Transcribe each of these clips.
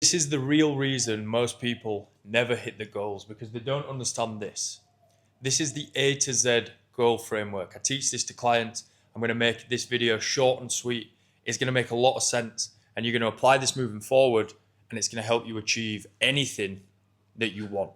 This is the real reason most people never hit the goals because they don't understand this. This is the A to Z goal framework. I teach this to clients. I'm going to make this video short and sweet. It's going to make a lot of sense and you're going to apply this moving forward and it's going to help you achieve anything that you want.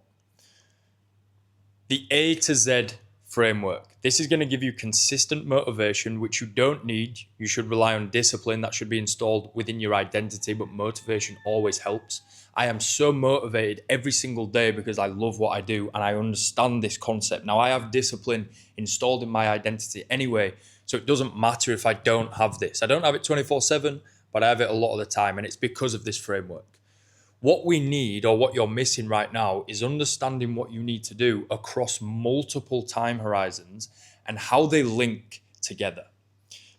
The A to Z framework. This is going to give you consistent motivation, which you don't need. You should rely on discipline that should be installed within your identity, but motivation always helps. I am so motivated every single day because I love what I do and I understand this concept. Now, I have discipline installed in my identity anyway, so it doesn't matter if I don't have this. I don't have it 24/7, but I have it a lot of the time, and it's because of this framework. What we need, or what you're missing right now, is understanding what you need to do across multiple time horizons and how they link together.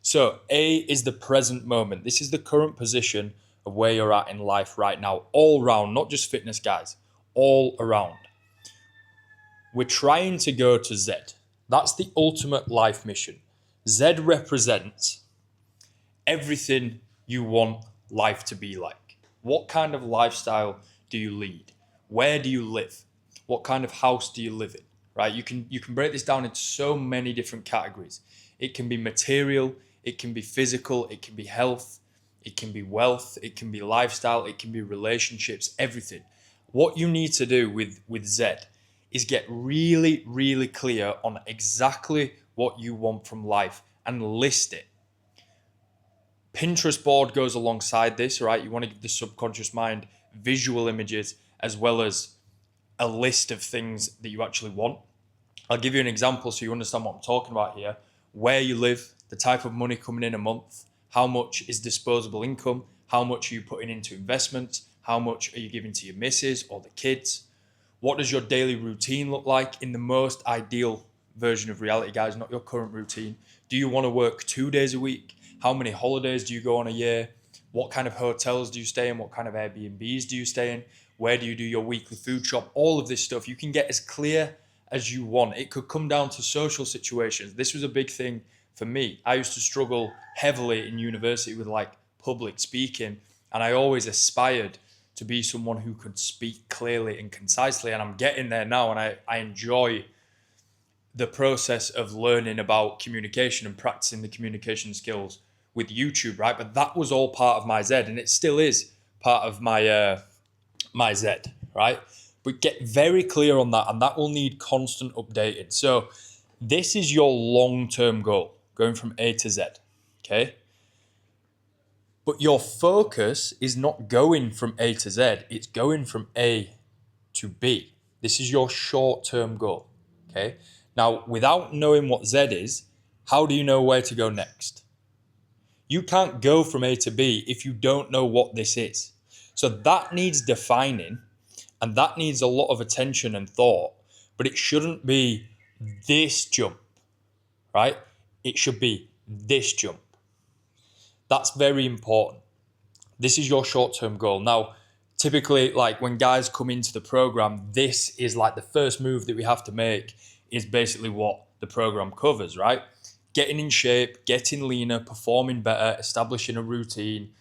So A is the present moment. This is the current position of where you're at in life right now, all around, not just fitness, guys, all around. We're trying to go to Z. That's the ultimate life mission. Z represents everything you want life to be like. What kind of lifestyle do you lead? Where do you live? What kind of house do you live in? Right? You can break this down into so many different categories. It can be material, it can be physical, it can be health, it can be wealth, it can be lifestyle, it can be relationships, everything. What you need to do with Z is get really, really clear on exactly what you want from life and list it. Pinterest board goes alongside this, right? You want to give the subconscious mind visual images as well as a list of things that you actually want. I'll give you an example so you understand what I'm talking about here. Where you live, the type of money coming in a month, how much is disposable income, how much are you putting into investments, how much are you giving to your missus or the kids? What does your daily routine look like in the most ideal version of reality, guys, not your current routine? Do you want to work 2 days a week? How many holidays do you go on a year? What kind of hotels do you stay in? What kind of Airbnbs do you stay in? Where do you do your weekly food shop? All of this stuff. You can get as clear as you want. It could come down to social situations. This was a big thing for me. I used to struggle heavily in university with like public speaking, and I always aspired to be someone who could speak clearly and concisely. And I'm getting there now, and I enjoy the process of learning about communication and practicing the communication skills with YouTube, right? But that was all part of my Z, and it still is part of my Z, right? But get very clear on that, and that will need constant updating. So this is your long-term goal, going from A to Z, okay? But your focus is not going from A to Z, it's going from A to B. This is your short-term goal, okay? Now, without knowing what Z is, how do you know where to go next? You can't go from A to B if you don't know what this is. So that needs defining, and that needs a lot of attention and thought, but it shouldn't be this jump, right? It should be this jump. That's very important. This is your short-term goal. Now, typically, like when guys come into the program, this is like the first move that we have to make is basically what the program covers, right? Getting in shape, getting leaner, performing better, establishing a routine,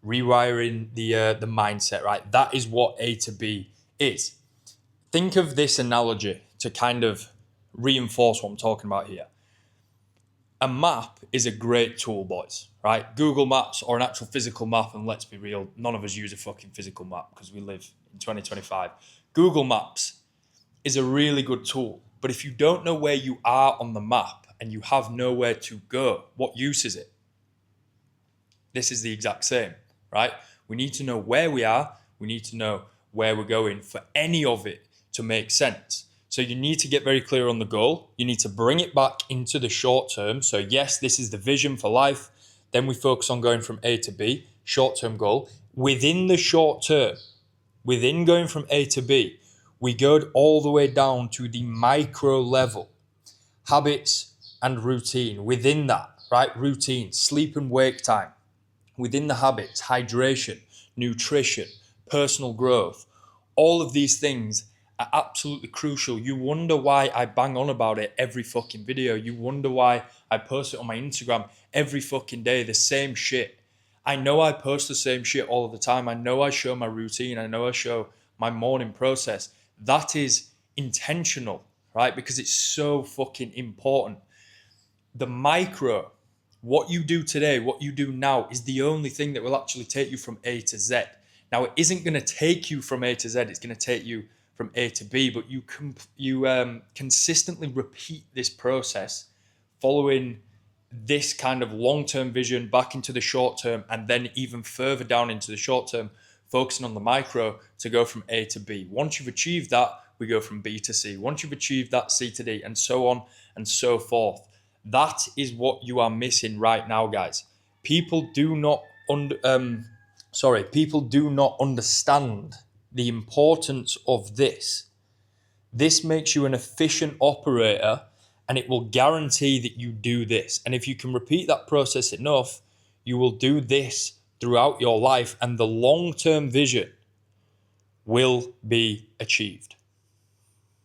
rewiring the mindset, right? That is what A to B is. Think of this analogy to kind of reinforce what I'm talking about here. A map is a great tool, boys, right? Google Maps or an actual physical map, and let's be real, none of us use a fucking physical map because we live in 2025. Google Maps is a really good tool, but if you don't know where you are on the map and you have nowhere to go, what use is it? This is the exact same, right? We need to know where we are. We need to know where we're going for any of it to make sense. So you need to get very clear on the goal. You need to bring it back into the short term. So yes, this is the vision for life. Then we focus on going from A to B, short-term goal. Within the short term, within going from A to B, we go all the way down to the micro level, habits and routine. Within that, right? Routine, sleep and wake time. Within the habits, hydration, nutrition, personal growth, all of these things are absolutely crucial. You wonder why I bang on about it every fucking video. You wonder why I post it on my Instagram every fucking day, the same shit. I know I post the same shit all of the time. I know I show my routine. I know I show my morning process. That is intentional, right? Because it's so fucking important. The micro, what you do today, what you do now, is the only thing that will actually take you from A to Z. Now, it isn't going to take you from A to Z. It's going to take you from A to B. But you consistently repeat this process, following this kind of long-term vision back into the short term, and then even further down into the short term, focusing on the micro to go from A to B. Once you've achieved that, we go from B to C. Once you've achieved that, C to D, and so on and so forth. That is what you are missing right now, guys. People do not people do not understand the importance of this. This makes you an efficient operator, and it will guarantee that you do this. And if you can repeat that process enough, you will do this throughout your life, and the long-term vision will be achieved.